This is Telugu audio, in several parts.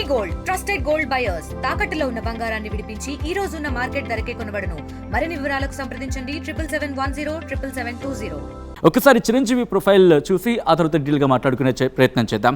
గోల్డ్ ట్రస్టెడ్ గోల్డ్ బయర్స్ తాకట్టులో ఉన్న బంగారాన్ని విడిపించి ఈ రోజు ఉన్న మార్కెట్ ధరకే కొనబడును. మరిన్ని వివరాలకు సంప్రదించండి 77107720. ఒకసారి చిరంజీవి ప్రొఫైల్ చూసి ఆ తర్వాత డీటెయిల్గా మాట్లాడుకునే ప్రయత్నం చేద్దాం.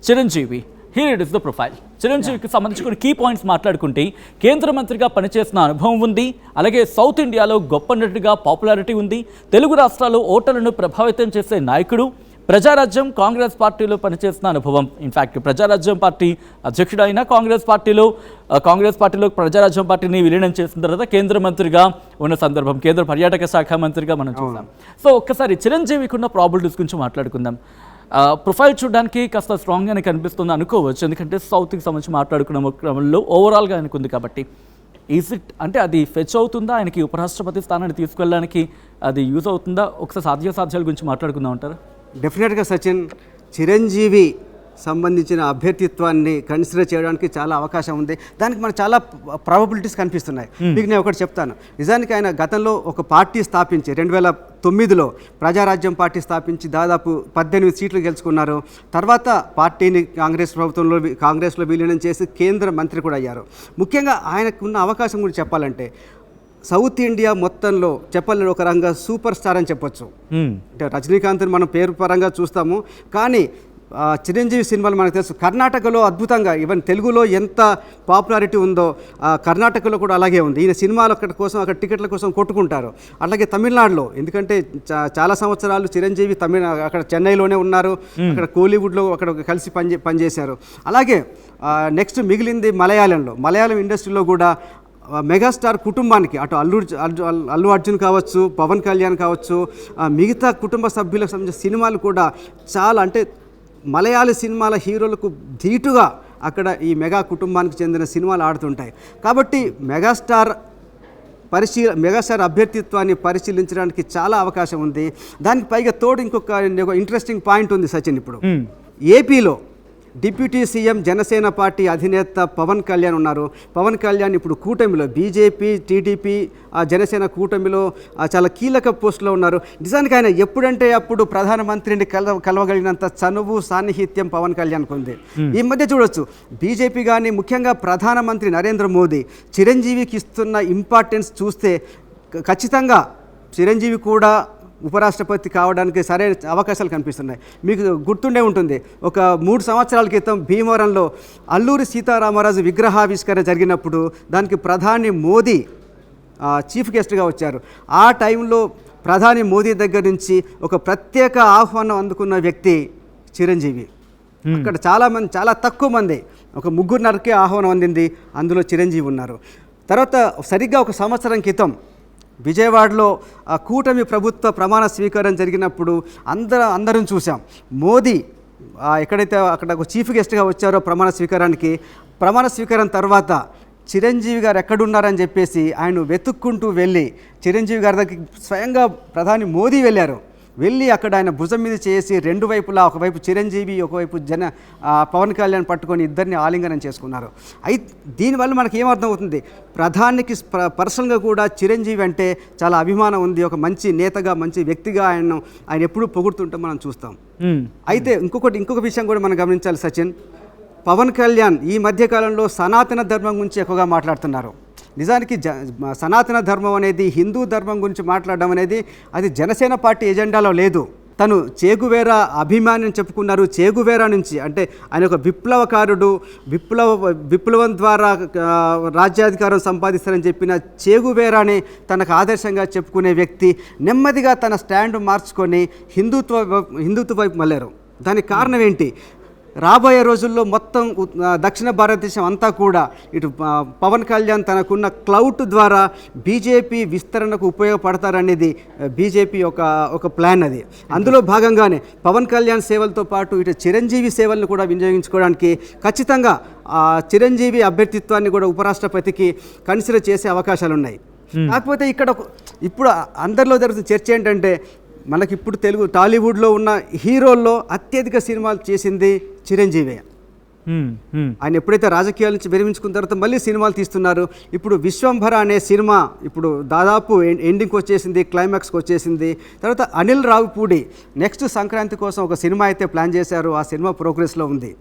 Chiranjeevi, here it is the profile. చిరంజీవికి సంబంధించి కొన్ని కీ పాయింట్స్ మాట్లాడుకుంటే కేంద్ర మంత్రిగా పనిచేసిన అనుభవం ఉంది, అలాగే సౌత్ ఇండియాలో గొప్ప నటుడిగా పాపులారిటీ ఉంది, తెలుగు రాష్ట్రాల్లో ఓటర్లను ప్రభావితం చేసే నాయకుడు, ప్రజారాజ్యం కాంగ్రెస్ పార్టీలో పనిచేసిన అనుభవం. ఇన్ఫ్యాక్ట్ ప్రజారాజ్యం పార్టీ అధ్యక్షుడు అయిన కాంగ్రెస్ పార్టీలో ప్రజారాజ్యం పార్టీని విలీనం చేసిన తర్వాత కేంద్ర మంత్రిగా ఉన్న సందర్భం, కేంద్ర పర్యాటక శాఖ మంత్రిగా మనం చూసాం. సో ఒక్కసారి చిరంజీవికి ఉన్న ప్రాబిలిటీస్ గురించి మాట్లాడుకుందాం. ప్రొఫైల్ చూడడానికి కాస్త స్ట్రాంగ్గానే కనిపిస్తుంది అనుకోవచ్చు, ఎందుకంటే సౌత్కి సంబంధించి మాట్లాడుకున్న క్రమంలో ఓవరాల్గా ఆయనకుంది కాబట్టి. ఈజ్ ఇట్ అంటే అది ఫెచ్ అవుతుందా, ఆయనకి ఉపరాష్ట్రపతి స్థానాన్ని తీసుకెళ్ళడానికి అది యూజ్ అవుతుందా? ఒకసారి సాధ్యాసాధ్యాల గురించి మాట్లాడుకుందాం అంటారా? డెఫినెట్గా సచిన్, చిరంజీవి సంబంధించిన అభ్యర్థిత్వాన్ని కన్సిడర్ చేయడానికి చాలా అవకాశం ఉంది. దానికి మనకు చాలా ప్రాబబిలిటీస్ కనిపిస్తున్నాయి. మీకు నేను ఒకటి చెప్తాను. నిజానికి ఆయన గతంలో ఒక పార్టీ స్థాపించి 2009లో ప్రజారాజ్యం పార్టీ స్థాపించి దాదాపు 18 సీట్లు గెలుచుకున్నారు. తర్వాత పార్టీని కాంగ్రెస్లో విలీనం చేసి కేంద్ర మంత్రి కూడా అయ్యారు. ముఖ్యంగా ఆయనకున్న అవకాశం గురించి చెప్పాలంటే సౌత్ ఇండియా మొత్తంలో చెప్పాలని ఒక రంగా సూపర్ స్టార్ అని చెప్పొచ్చు. అంటే రజనీకాంత్ని మనం పేరు పరంగా చూస్తాము, కానీ చిరంజీవి సినిమాలు మనకు తెలుసు. కర్ణాటకలో అద్భుతంగా, ఈవెన్ తెలుగులో ఎంత పాపులారిటీ ఉందో కర్ణాటకలో కూడా అలాగే ఉంది. ఈయన సినిమాలు అక్కడ టికెట్ల కోసం కొట్టుకుంటారు. అలాగే తమిళనాడులో, ఎందుకంటే చాలా సంవత్సరాలు చిరంజీవి అక్కడ చెన్నైలోనే ఉన్నారు, అక్కడ కోలీవుడ్లో అక్కడ కలిసి పనిచేశారు. అలాగే నెక్స్ట్ మిగిలింది మలయాళం ఇండస్ట్రీలో కూడా మెగాస్టార్ కుటుంబానికి అటు అల్లు అర్జున్ కావచ్చు, పవన్ కళ్యాణ్ కావచ్చు, మిగతా కుటుంబ సభ్యులకు సంబంధించిన సినిమాలు కూడా చాలా, అంటే మలయాళీ సినిమాల హీరోలకు ధీటుగా అక్కడ ఈ మెగా కుటుంబానికి చెందిన సినిమాలు ఆడుతుంటాయి. కాబట్టి మెగాస్టార్ అభ్యర్థిత్వాన్ని పరిశీలించడానికి చాలా అవకాశం ఉంది. దానికి పైగా తోడు ఇంకొక ఇంట్రెస్టింగ్ పాయింట్ ఉంది సచిన్. ఇప్పుడు ఏపీలో డిప్యూటీ సీఎం జనసేన పార్టీ అధినేత పవన్ కళ్యాణ్ ఉన్నారు. పవన్ కళ్యాణ్ ఇప్పుడు కూటమిలో బీజేపీ, టీడీపీ, జనసేన కూటమిలో చాలా కీలక పోస్టులో ఉన్నారు. నిజానికి ఆయన ఎప్పుడంటే అప్పుడు ప్రధానమంత్రిని కలవగలిగినంత చనువు, సాన్నిహిత్యం పవన్ కళ్యాణ్కి ఉంది. ఈ మధ్య చూడొచ్చు, బీజేపీ కానీ ముఖ్యంగా ప్రధానమంత్రి నరేంద్ర మోదీ చిరంజీవికి ఇస్తున్న ఇంపార్టెన్స్ చూస్తే ఖచ్చితంగా చిరంజీవి కూడా ఉపరాష్ట్రపతి కావడానికి సరైన అవకాశాలు కనిపిస్తున్నాయి. మీకు గుర్తుండే ఉంటుంది, ఒక 3 సంవత్సరాల క్రితం భీమవరంలో అల్లూరి సీతారామరాజు విగ్రహావిష్కరణ జరిగినప్పుడు దానికి ప్రధాని మోదీ చీఫ్ గెస్ట్గా వచ్చారు. ఆ టైంలో ప్రధాని మోదీ దగ్గర నుంచి ఒక ప్రత్యేక ఆహ్వానం అందుకున్న వ్యక్తి చిరంజీవి. అక్కడ చాలా తక్కువ మంది, ఒక 3-4కే ఆహ్వానం అందింది, అందులో చిరంజీవి ఉన్నారు. తర్వాత సరిగ్గా ఒక సంవత్సరం క్రితం విజయవాడలో కూటమి ప్రభుత్వ ప్రమాణ స్వీకారం జరిగినప్పుడు అందరం చూసాం. మోదీ ఎక్కడైతే అక్కడ ఒక చీఫ్ గెస్ట్గా వచ్చారో ప్రమాణ స్వీకారం తర్వాత చిరంజీవి గారు ఎక్కడున్నారని చెప్పేసి ఆయన వెతుక్కుంటూ వెళ్ళి చిరంజీవి గారి దగ్గరికి స్వయంగా ప్రధాని మోదీ వెళ్ళి అక్కడ ఆయన భుజం మీద చేసి 2 వైపులా, ఒకవైపు చిరంజీవి, ఒకవైపు పవన్ కళ్యాణ్ పట్టుకొని ఇద్దరిని ఆలింగనం చేసుకున్నారు. దీనివల్ల మనకి ఏమర్థమవుతుంది, ప్రధానికి పర్సనల్గా కూడా చిరంజీవి అంటే చాలా అభిమానం ఉంది. ఒక మంచి నేతగా, మంచి వ్యక్తిగా ఆయన ఎప్పుడూ పొగుడుతుంటే మనం చూస్తాం. అయితే ఇంకొక విషయం కూడా మనం గమనించాలి సచిన్. పవన్ కళ్యాణ్ ఈ మధ్యకాలంలో సనాతన ధర్మం గురించి ఎక్కువగా మాట్లాడుతున్నారు. నిజానికి సనాతన ధర్మం అనేది, హిందూ ధర్మం గురించి మాట్లాడడం అనేది అది జనసేన పార్టీ ఎజెండాలో లేదు. తను చేగువేరా అభిమాని అని చెప్పుకున్నారు. చేగువేరా నుంచి, అంటే ఆయన ఒక విప్లవకారుడు, విప్లవం ద్వారా రాజ్యాధికారం సంపాదిస్తారని చెప్పిన చేగువేరాని తనకు ఆదర్శంగా చెప్పుకునే వ్యక్తి నెమ్మదిగా తన స్టాండ్ మార్చుకొని హిందుత్వ వైపు మళ్ళారు. దానికి కారణం ఏంటి? రాబోయే రోజుల్లో మొత్తం దక్షిణ భారతదేశం అంతా కూడా ఇటు పవన్ కళ్యాణ్ తనకున్న క్లౌట్ ద్వారా బీజేపీ విస్తరణకు ఉపయోగపడతారనేది బీజేపీ ఒక ప్లాన్. అది అందులో భాగంగానే పవన్ కళ్యాణ్ సేవలతో పాటు ఇటు చిరంజీవి సేవలను కూడా వినియోగించుకోవడానికి ఖచ్చితంగా చిరంజీవి అభ్యర్థిత్వాన్ని కూడా ఉపరాష్ట్రపతికి కన్సిడర్ చేసే అవకాశాలు ఉన్నాయి. కాకపోతే ఇప్పుడు అందరిలో జరుగుతున్న చర్చ ఏంటంటే, మనకి ఇప్పుడు టాలీవుడ్లో ఉన్న హీరోల్లో అత్యధిక సినిమాలు చేసింది చిరంజీవి. ఆయన ఎప్పుడైతే రాజకీయాల నుంచి విరమించుకున్న తర్వాత మళ్ళీ సినిమాలు తీస్తున్నారు. ఇప్పుడు విశ్వంభర అనే సినిమా ఇప్పుడు దాదాపు ఎండింగ్కి వచ్చేసింది, క్లైమాక్స్కి వచ్చేసింది. తర్వాత అనిల్ రావిపూడి నెక్స్ట్ సంక్రాంతి కోసం ఒక సినిమా అయితే ప్లాన్ చేశారు. ఆ సినిమా ప్రోగ్రెస్లో ఉంది.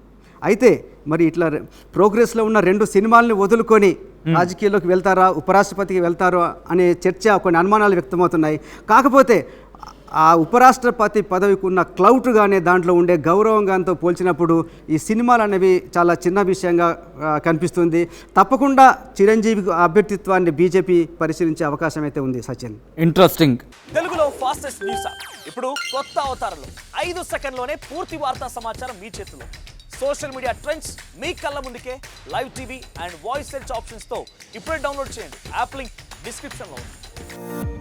అయితే మరి ఇట్లా ప్రోగ్రెస్లో ఉన్న 2 సినిమాలని వదులుకొని రాజకీయాల్లోకి వెళ్తారా, ఉపరాష్ట్రపతికి వెళ్తారా అనే చర్చ, కొన్ని అనుమానాలు వ్యక్తమవుతున్నాయి. కాకపోతే ఆ ఉపరాష్ట్రపతి పదవికి ఉన్న క్లౌట్ గానే, దాంట్లో ఉండే గౌరవంగాతో పోల్చినప్పుడు ఈ సినిమాలు అనేవి చాలా చిన్న విషయంగా కనిపిస్తుంది. తప్పకుండా చిరంజీవి అభ్యర్థిత్వాన్ని బీజేపీ పరిశీలించే అవకాశం అయితే ఉంది. సచిన్, ఇంట్రెస్టింగ్. తెలుగులో ఫాస్టెస్ట్ న్యూస్ ఇప్పుడు కొత్త అవతారంలో 5 సెకండ్లోనే పూర్తి వార్తా సమాచారం మీ చేతిలో. సోషల్ మీడియా ట్రెండ్స్ మీ కళ్ళ ముందుకే live TV and voice search ఆప్షన్స్తో ఇప్పుడే డౌన్లోడ్ చేయండి. యాప్ లింక్ డిస్క్రిప్షన్లో ఉంది.